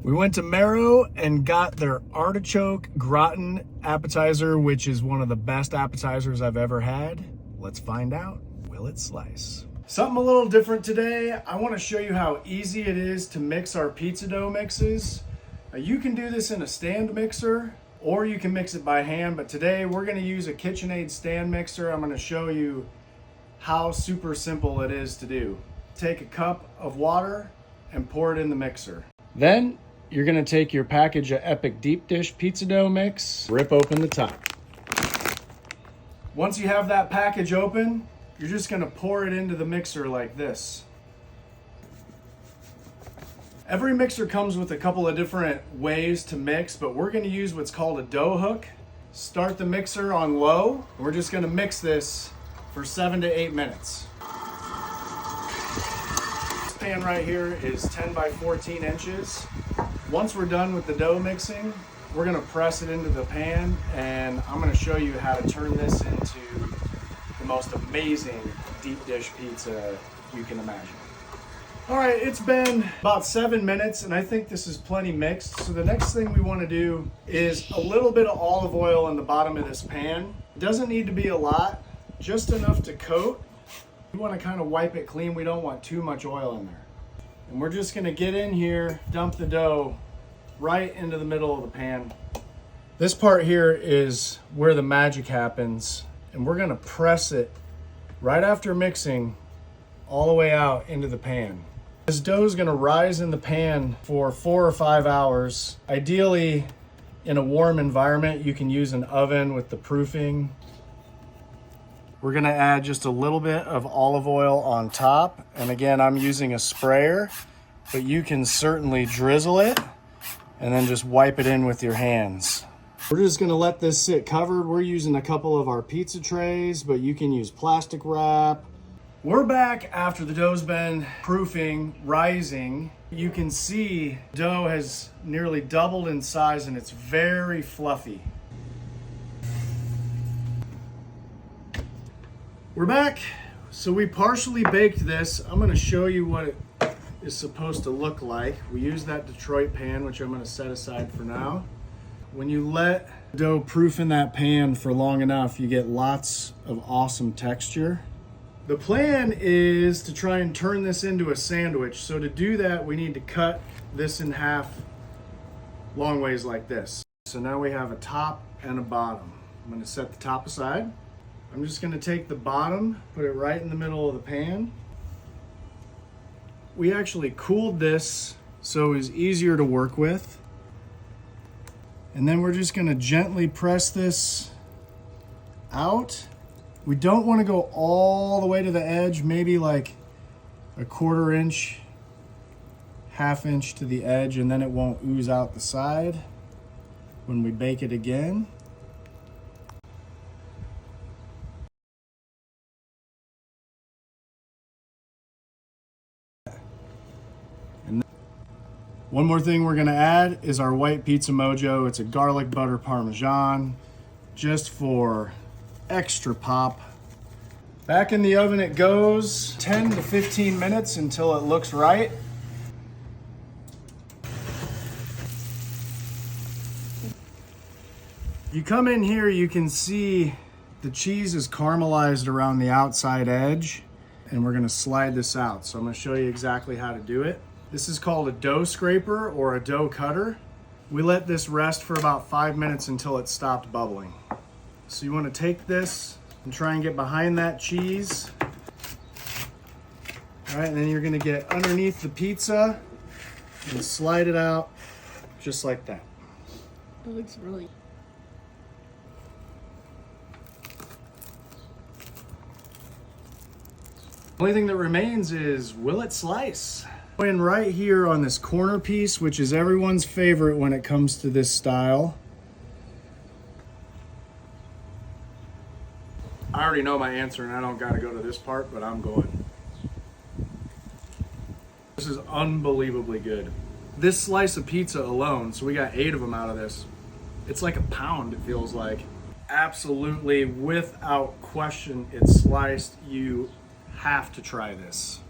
We went to Marrow and got their Artichoke Gratin appetizer, which is one of the best appetizers I've ever had. Let's find out, will it slice? Something a little different today. I want to show you how easy it is to mix our pizza dough mixes. Now, you can do this in a stand mixer or you can mix it by hand, but today we're going to use a KitchenAid stand mixer. I'm going to show you how super simple it is to do. Take a cup of water and pour it in the mixer. Then you're gonna take your package of Epic Deep Dish pizza dough mix, rip open the top. Once you have that package open, you're just gonna pour it into the mixer like this. Every mixer comes with a couple of different ways to mix, but we're gonna use what's called a dough hook. Start the mixer on low, and we're just gonna mix this for 7 to 8 minutes. This pan right here is 10 by 14 inches. Once we're done with the dough mixing, we're gonna press it into the pan, and I'm gonna show you how to turn this into the most amazing deep dish pizza you can imagine. All right, it's been about 7 minutes, and I think this is plenty mixed. So the next thing we wanna do is a little bit of olive oil in the bottom of this pan. It doesn't need to be a lot, just enough to coat. We wanna kind of wipe it clean. We don't want too much oil in there. And we're just gonna get in here, dump the dough right into the middle of the pan. This part here is where the magic happens, and we're gonna press it right after mixing all the way out into the pan. This dough is gonna rise in the pan for 4 or 5 hours. Ideally, in a warm environment, you can use an oven with the proofing. We're gonna add just a little bit of olive oil on top. And again, I'm using a sprayer, but you can certainly drizzle it and then just wipe it in with your hands. We're just gonna let this sit covered. We're using a couple of our pizza trays, but you can use plastic wrap. We're back after the dough's been proofing, rising. You can see dough has nearly doubled in size and it's very fluffy. We're back. So we partially baked this. I'm gonna show you what it is supposed to look like. We use that Detroit pan, which I'm gonna set aside for now. When you let dough proof in that pan for long enough, you get lots of awesome texture. The plan is to try and turn this into a sandwich. So to do that, we need to cut this in half long ways like this. So now we have a top and a bottom. I'm gonna set the top aside. I'm just gonna take the bottom, put it right in the middle of the pan. We actually cooled this so it was easier to work with. And then we're just gonna gently press this out. We don't wanna go all the way to the edge, maybe like a 1/4 inch, 1/2 inch to the edge, and then it won't ooze out the side when we bake it again. One more thing we're gonna add is our white pizza mojo. It's a garlic butter parmesan, just for extra pop. Back in the oven it goes, 10 to 15 minutes until it looks right. You come in here, you can see the cheese is caramelized around the outside edge, and we're gonna slide this out. So I'm gonna show you exactly how to do it. This is called a dough scraper or a dough cutter. We let this rest for about 5 minutes until it stopped bubbling. So you want to take this and try and get behind that cheese. All right, and then you're going to get underneath the pizza and slide it out just like that. It looks really... Only thing that remains is, will it slice? And right here on this corner piece, which is everyone's favorite when it comes to this style. I already know my answer and I don't gotta go to this part, but I'm going. This is unbelievably good. This slice of pizza alone, so we got 8 of them out of this. It's like a pound, it feels like. Absolutely, without question, it's sliced. You have to try this.